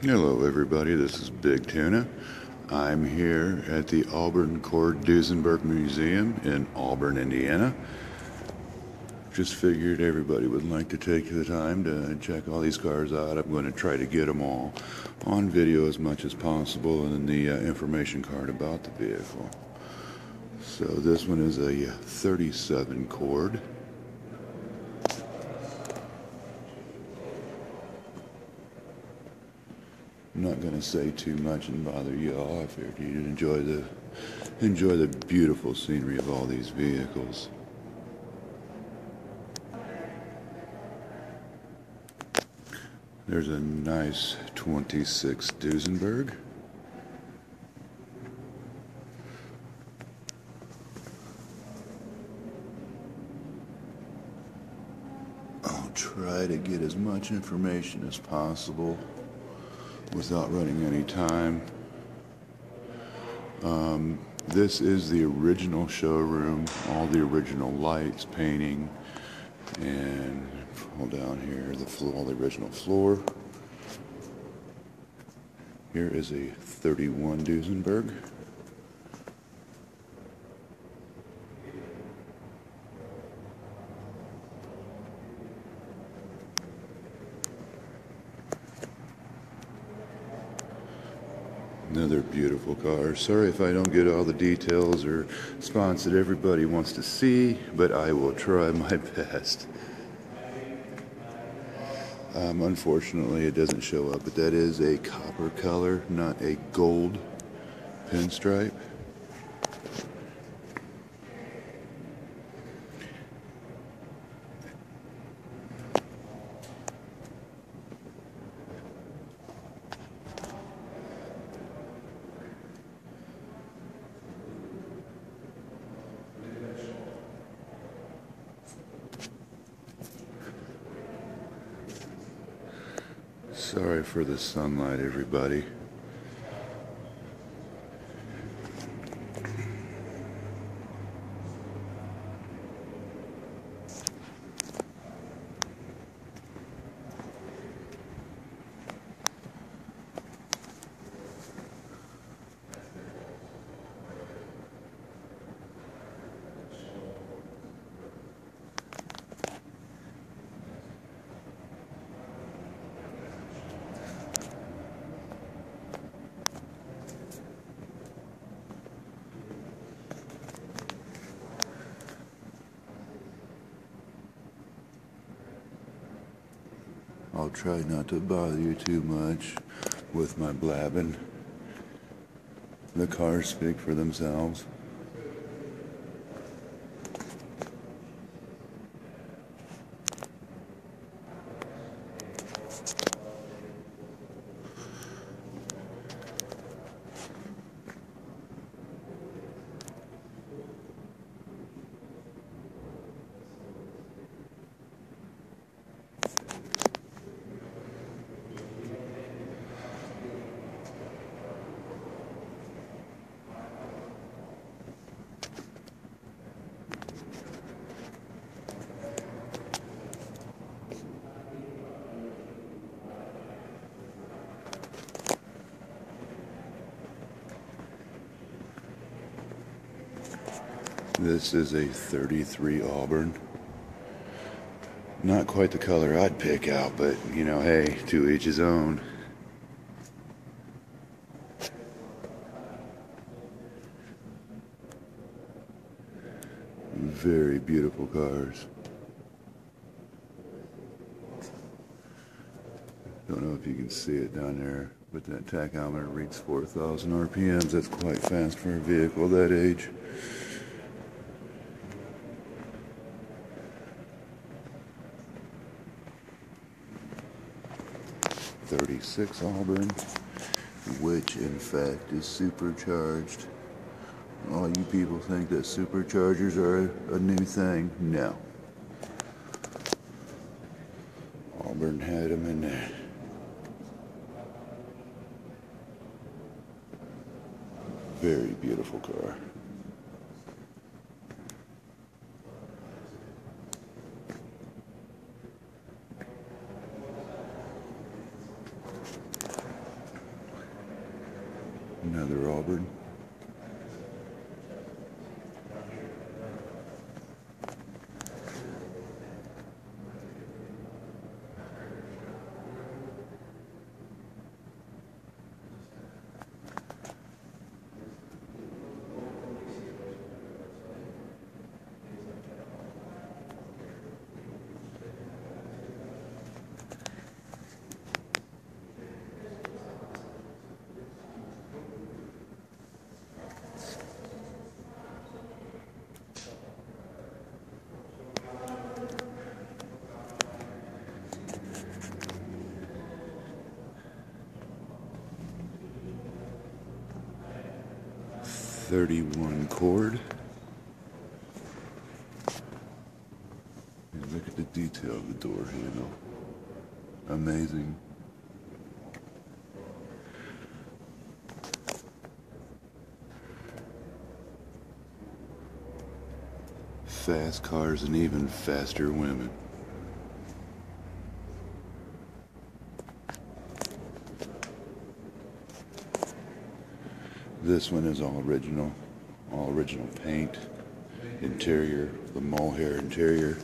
Hello everybody, this is Big Tuna. I'm here at the Auburn Duesenberg Museum in Auburn, Indiana. Just figured everybody would like to take the time to check all these cars out. I'm going to try to get them all on video as much as possible and the information card about the vehicle. So this one is a 37 Cord. I'm not going to say too much and bother y'all. I figured you'd enjoy the beautiful scenery of all these vehicles. There's a nice 26 Duesenberg. I'll try to get as much information as possible without running any time. This is the original showroom, all the original lights, painting, and all down here, all the original floor. Here is a 31 Duesenberg. Another beautiful car. Sorry if I don't get all the details or spots that everybody wants to see, but I will try my best. Unfortunately, it doesn't show up, but that is a copper color, not a gold pinstripe. Sorry for the sunlight, everybody. I'll try not to bother you too much with my blabbing. The cars speak for themselves. This is a 33 Auburn. Not quite the color I'd pick out, but you know, hey, to each his own. Very beautiful cars. Don't know if you can see it down there, but that tachometer reads 4,000 RPMs. That's quite fast for a vehicle that age. '36 Auburn, which in fact is supercharged. All you people think that superchargers are a new thing. No. Auburn had them in there. Very beautiful car. Another Auburn. .31 cord. And look at the detail of the door handle. Amazing. Fast cars and even faster women. This one is all original paint, interior, the mohair interior.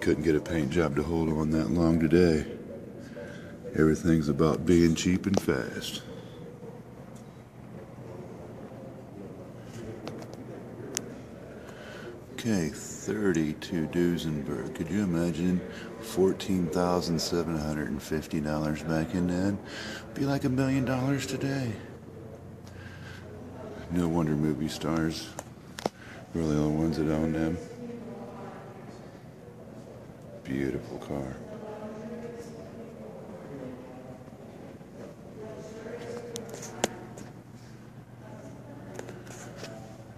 Couldn't get a paint job to hold on that long today. Everything's about being cheap and fast. Okay, 32 Duesenberg. Could you imagine $14,750 back in then? Be like $1 million today. No wonder movie stars were the only ones that own them. Beautiful car.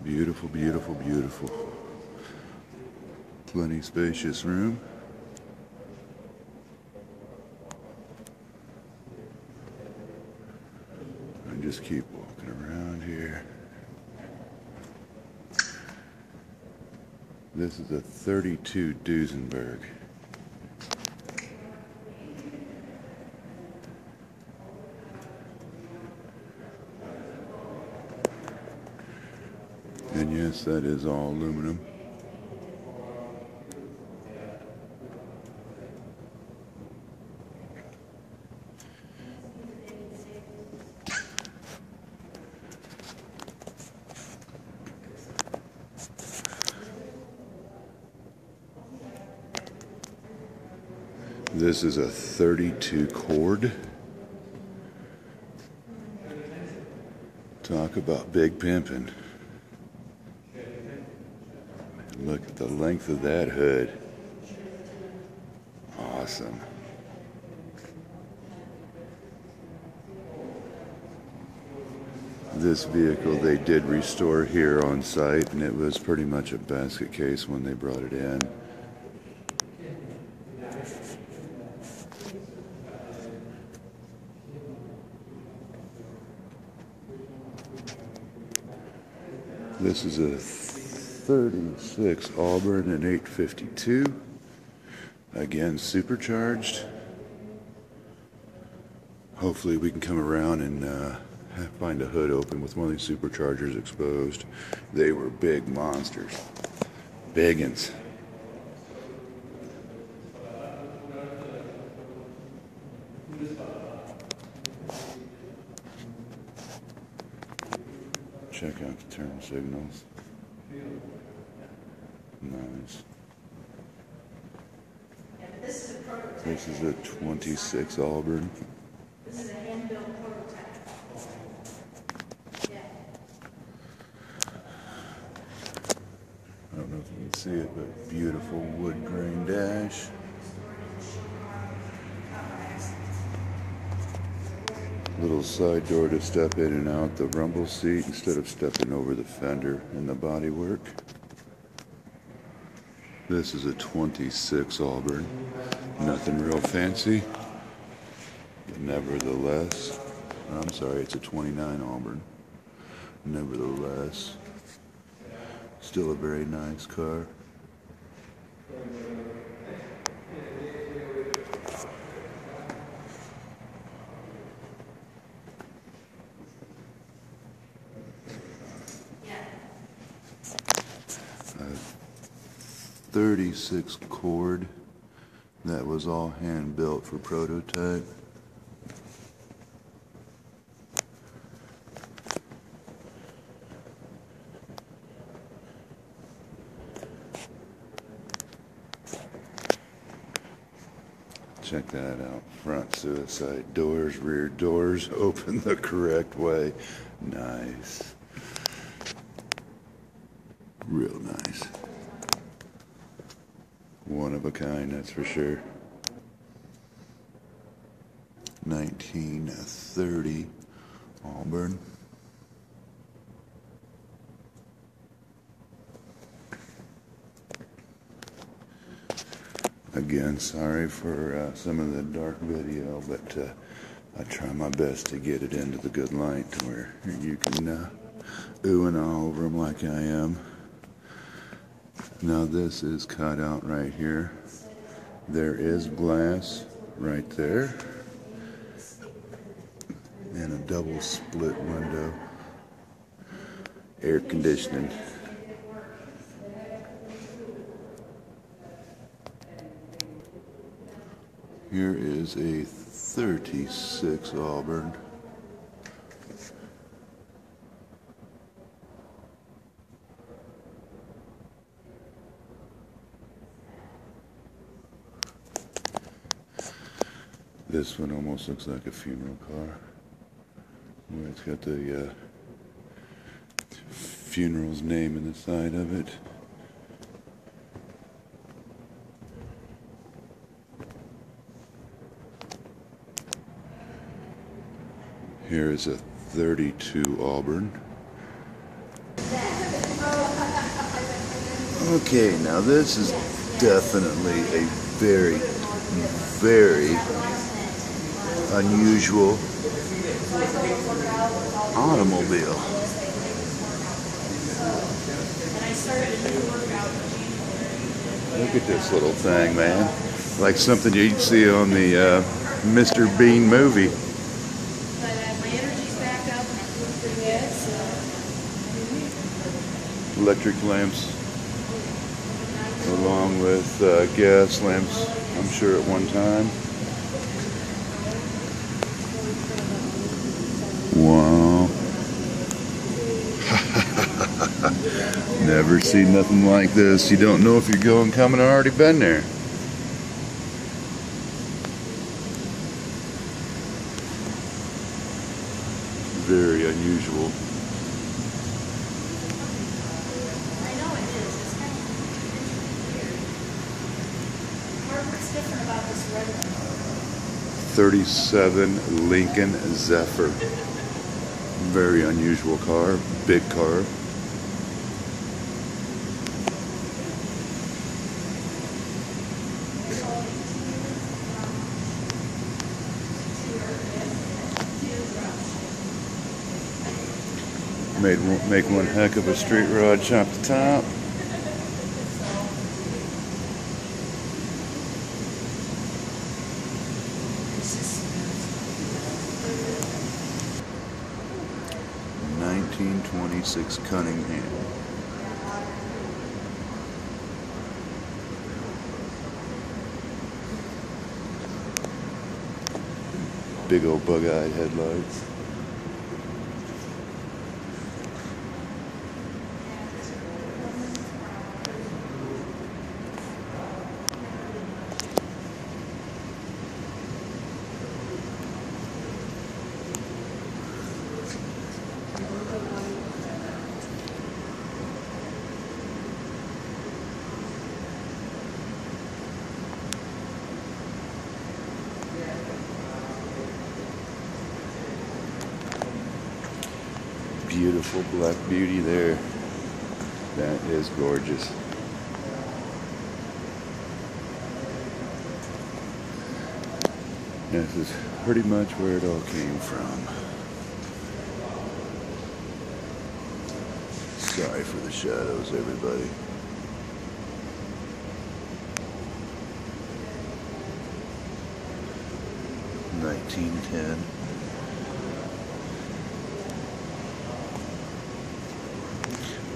Beautiful, beautiful, beautiful. Plenty spacious room. And just keep walking around here. This is a 32 Duesenberg. And yes, that is all aluminum. This is a 32 cord. Talk about big pimping. Look at the length of that hood. Awesome. This vehicle they did restore here on site, and it was pretty much a basket case when they brought it in. This is a 36 Auburn and 852. Again, supercharged. Hopefully we can come around and find a hood open with one of these superchargers exposed. They were big monsters. Biggins. Check out the turn signals. Nice. This is a 26 Auburn. This is a hand-built prototype. Yeah. I don't know if you can see it, but beautiful wood grain dash. Little side door to step in and out the rumble seat instead of stepping over the fender in the bodywork. This is a 26 Auburn. Nothing real fancy. Nevertheless, I'm sorry, it's a 29 Auburn. Nevertheless, still a very nice car. A 36 Cord that was all hand built for prototype. Check that out. Front suicide doors, rear doors open the correct way. Nice. Real nice. One of a kind, that's for sure. 1930 Auburn. Again, sorry for some of the dark video, but I try my best to get it into the good light to where you can ooh and ah over them like I am. Now this is cut out right here. There is glass right there. And a double split window. Air conditioning. Here is a 36 Auburn. This one almost looks like a funeral car. Where it's got the funeral's name in the side of it. Here is a 32 Auburn. Okay, now this is definitely a very, very unusual automobile. Look at this little thing, man. Like something you'd see on the Mr. Bean movie. Electric lamps along with gas lamps, I'm sure at one time. Wow. Never seen nothing like this. You don't know if you're going, coming, or already been there. Very unusual. I know it is. It's kind of weird. What's different about this red one? 37 Lincoln Zephyr. Very unusual car, big car. Make one heck of a street rod chop the top. '26 Cunningham. Big old bug-eyed headlights. Beautiful black beauty there. That is gorgeous. This is pretty much where it all came from. Sorry for the shadows, everybody. $19.10.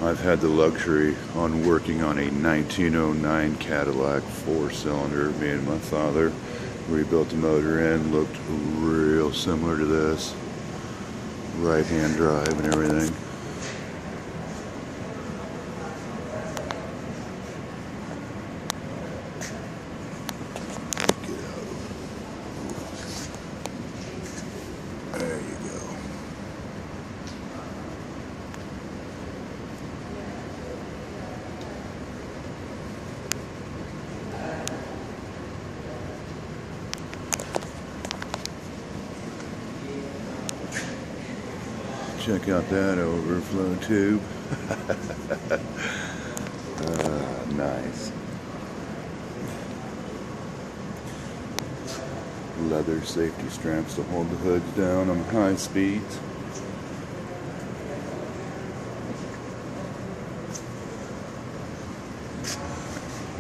I've had the luxury on working on a 1909 Cadillac 4-cylinder. Me and my father rebuilt the motor in, looked real similar to this. Right-hand drive and everything. Get out. There you go. Check out that overflow tube. Nice. Leather safety straps to hold the hoods down on high speeds.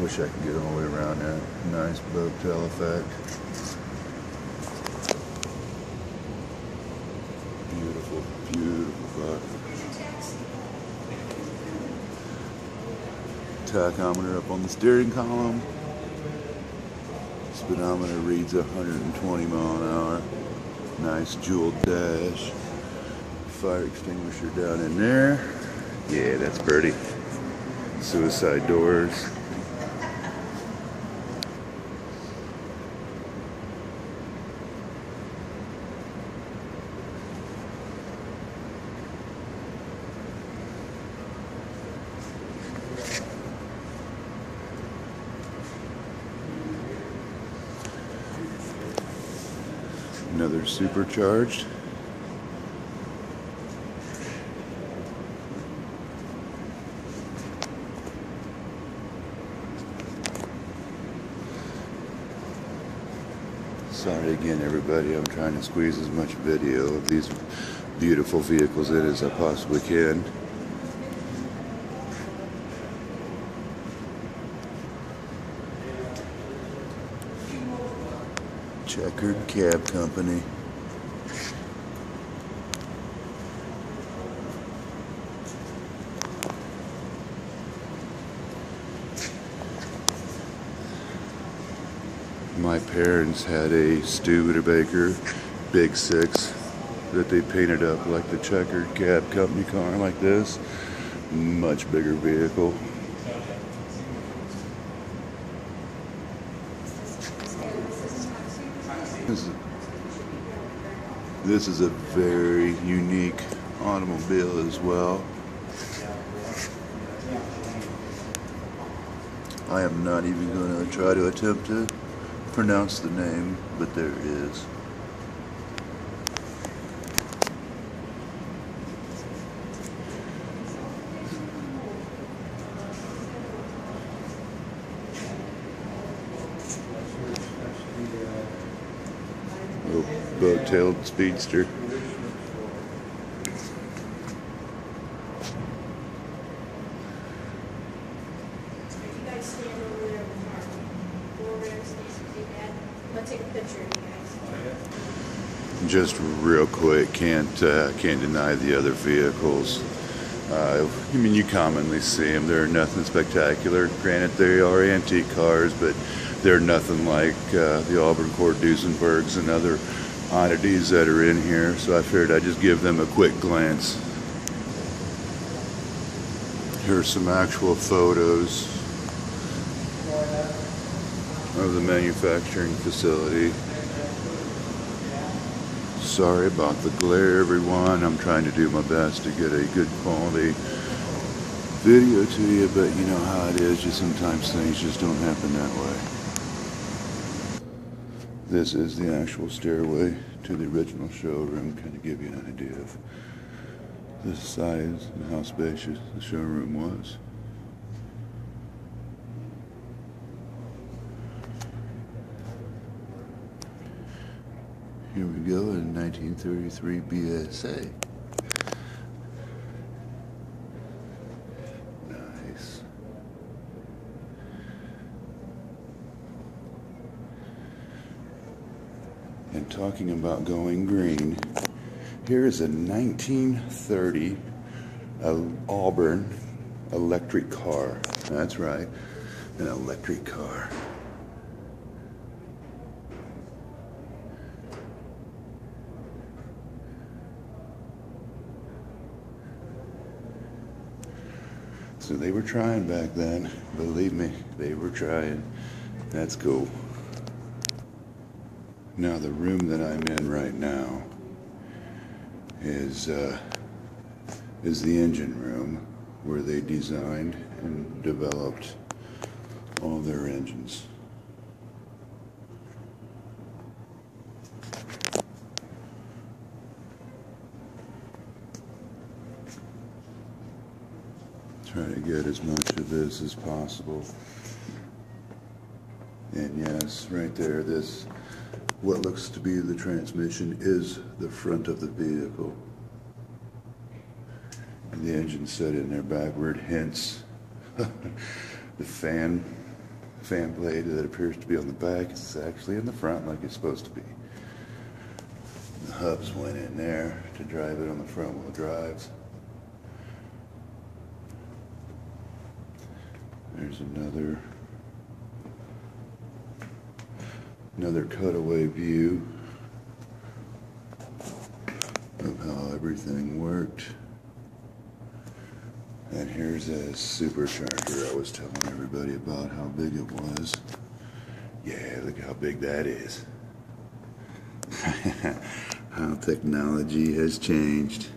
Wish I could get all the way around that. Nice boat tail effect. Beautiful, beautiful boat. Tachometer up on the steering column. Speedometer reads 120 mile an hour. Nice jeweled dash. Fire extinguisher down in there. Yeah, that's pretty. Suicide doors. Another supercharged. Sorry again, everybody. I'm trying to squeeze as much video of these beautiful vehicles in as I possibly can. Checkered Cab Company. My parents had a Studebaker Big Six that they painted up like the Checkered Cab Company car like this. Much bigger vehicle. This is a very unique automobile as well. I am not even going to try to attempt to pronounce the name, but there it is. Little boat-tailed speedster. Just real quick, can't deny the other vehicles. I mean, you commonly see them. They're nothing spectacular. Granted, they are antique cars, but they're nothing like the Auburn Court Duesenbergs and other oddities that are in here. So I figured I'd just give them a quick glance. Here's some actual photos of the manufacturing facility. Sorry about the glare, everyone. I'm trying to do my best to get a good quality video to you, but you know how it is. Just sometimes things just don't happen that way. This is the actual stairway to the original showroom. Kind of give you an idea of the size and how spacious the showroom was. Here we go, a 1933 BSA. Nice. And talking about going green, here is a 1930 Auburn electric car. That's right, an electric car. So they were trying back then. Believe me, they were trying. That's cool. Now the room that I'm in right now is the engine room where they designed and developed all their engines. Try to get as much of this as possible. And yes, right there, this, what looks to be the transmission, is the front of the vehicle. And the engine's set in there backward, hence the fan blade that appears to be on the back is actually in the front like it's supposed to be. The hubs went in there to drive it on the front wheel drives. There's another cutaway view of how everything worked. And here's a supercharger I was telling everybody about how big it was. Yeah, look how big that is. How technology has changed.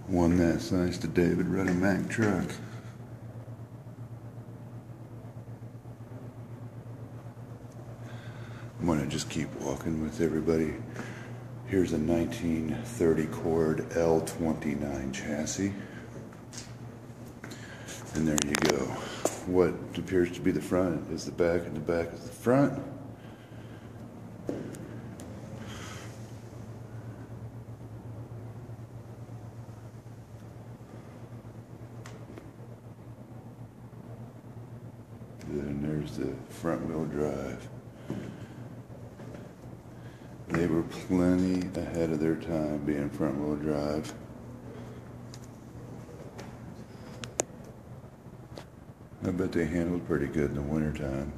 One that size today would run a Mack truck. I'm going to just keep walking with everybody. Here's a 1930 Cord L29 chassis. And there you go. What appears to be the front is the back, and the back is the front. Then there's the front wheel drive. They were plenty ahead of their time being front wheel drive. I bet they handled pretty good in the wintertime.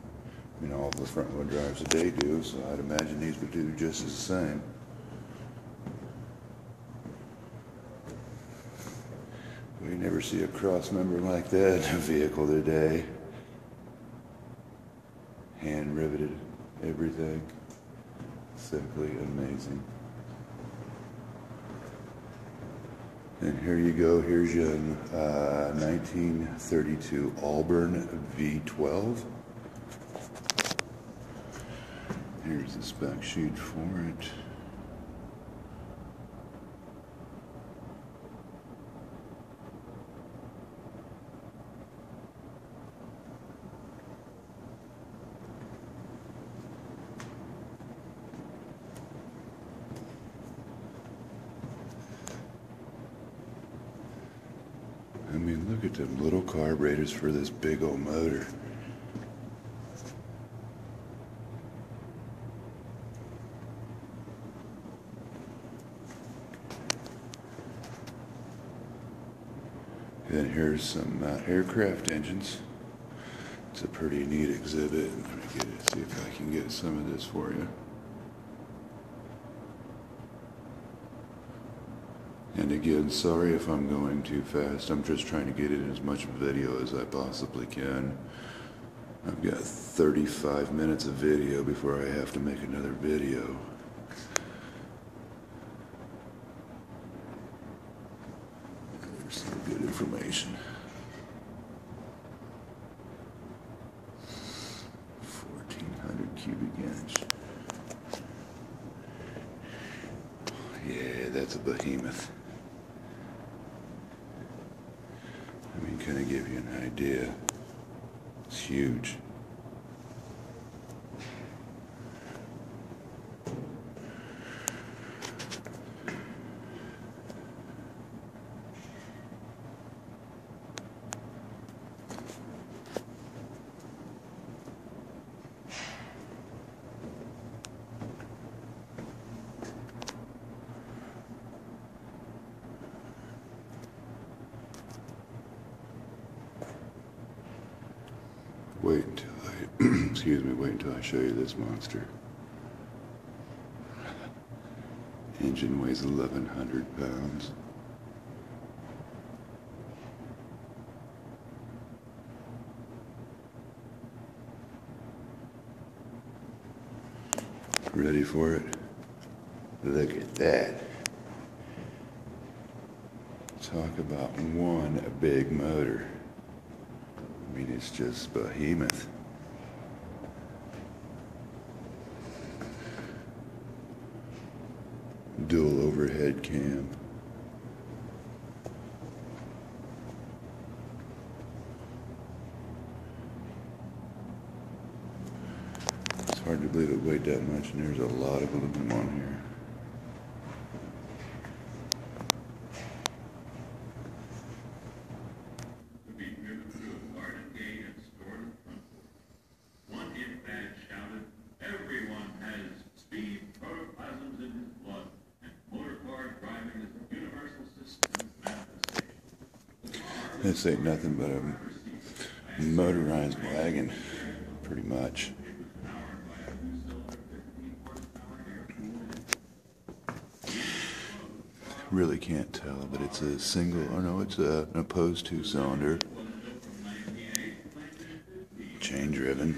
You know, all the front wheel drives that they do, so I'd imagine these would do just the same. We never see a cross member like that in a vehicle today. Hand riveted, everything. Simply amazing. And here you go, here's your 1932 Auburn V12. Here's the spec sheet for it. I mean, look at them little carburetors for this big old motor. And here's some aircraft engines. It's a pretty neat exhibit. Let me get it, see if I can get some of this for you. And again, sorry if I'm going too fast. I'm just trying to get in as much video as I possibly can. I've got 35 minutes of video before I have to make another video. There's some good information. 1,400 cubic inch. Yeah, that's a behemoth. I mean, kind of give you an idea. It's huge. wait until I, excuse me, wait until I show you this monster. Engine weighs 1,100 pounds. Ready for it? Look at that. Talk about one big motor. I mean, it's just behemoth. Dual overhead cam. It's hard to believe it weighed that much, and there's a lot of aluminum on here. This ain't nothing but a motorized wagon, pretty much. Really can't tell, but it's a single, or no, it's an opposed two-cylinder, chain driven.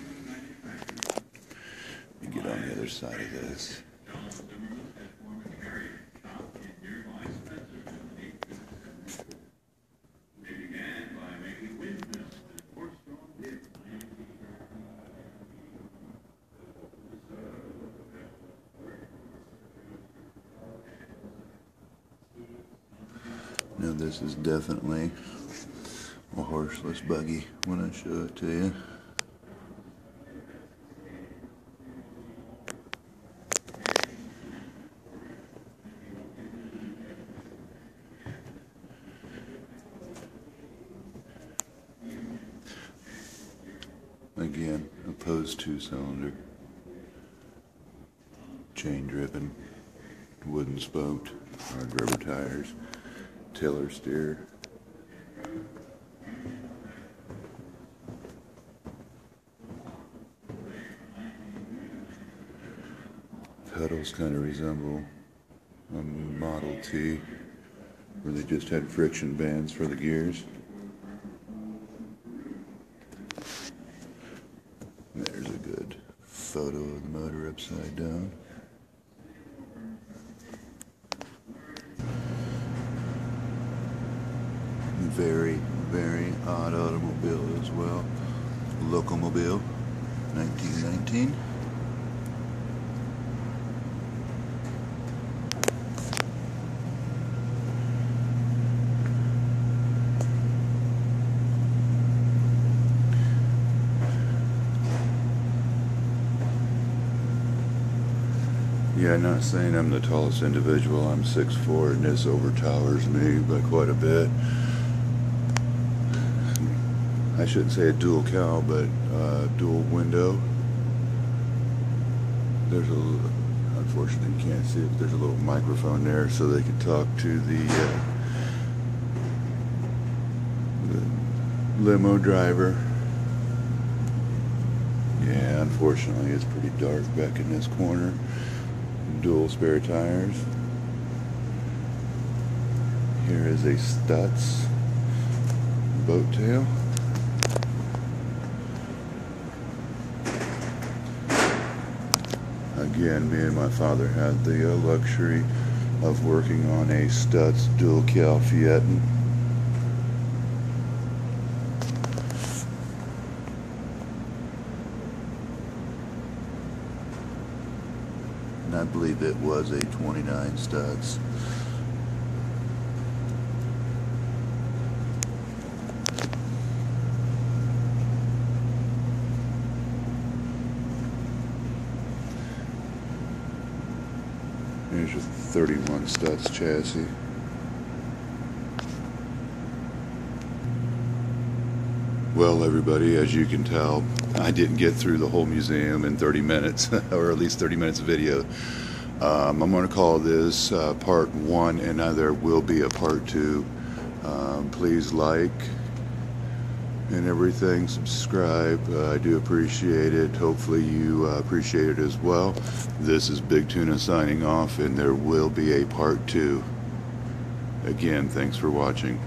Let me get on the other side of this. Now this is definitely a horseless buggy when I show it to you. Again, opposed two-cylinder, chain driven, wooden spoked, hard rubber tires, tiller steer. Pedals kind of resemble a Model T, where they just had friction bands for the gears. There's a good photo of the motor upside down. Very, very odd automobile as well. Locomobile, 1919. Yeah, not saying I'm the tallest individual. I'm 6'4", and this overtowers me by quite a bit. I shouldn't say a dual cowl, but dual window. There's a, unfortunately you can't see it, but there's a little microphone there so they can talk to the limo driver. Yeah, unfortunately it's pretty dark back in this corner. Dual spare tires. Here is a Stutz boat tail. Again, me and my father had the luxury of working on a Stutz dual cowl Fiat. And I believe it was a 29 Stutz. Here's your 31 Stutz chassis. Well, everybody, as you can tell, I didn't get through the whole museum in 30 minutes, or at least 30 minutes of video. I'm going to call this part 1, and there will be a part 2. Please like, and everything. Subscribe. I do appreciate it. Hopefully you appreciate it as well. This is Big Tuna signing off, and there will be a part 2. Again, thanks for watching.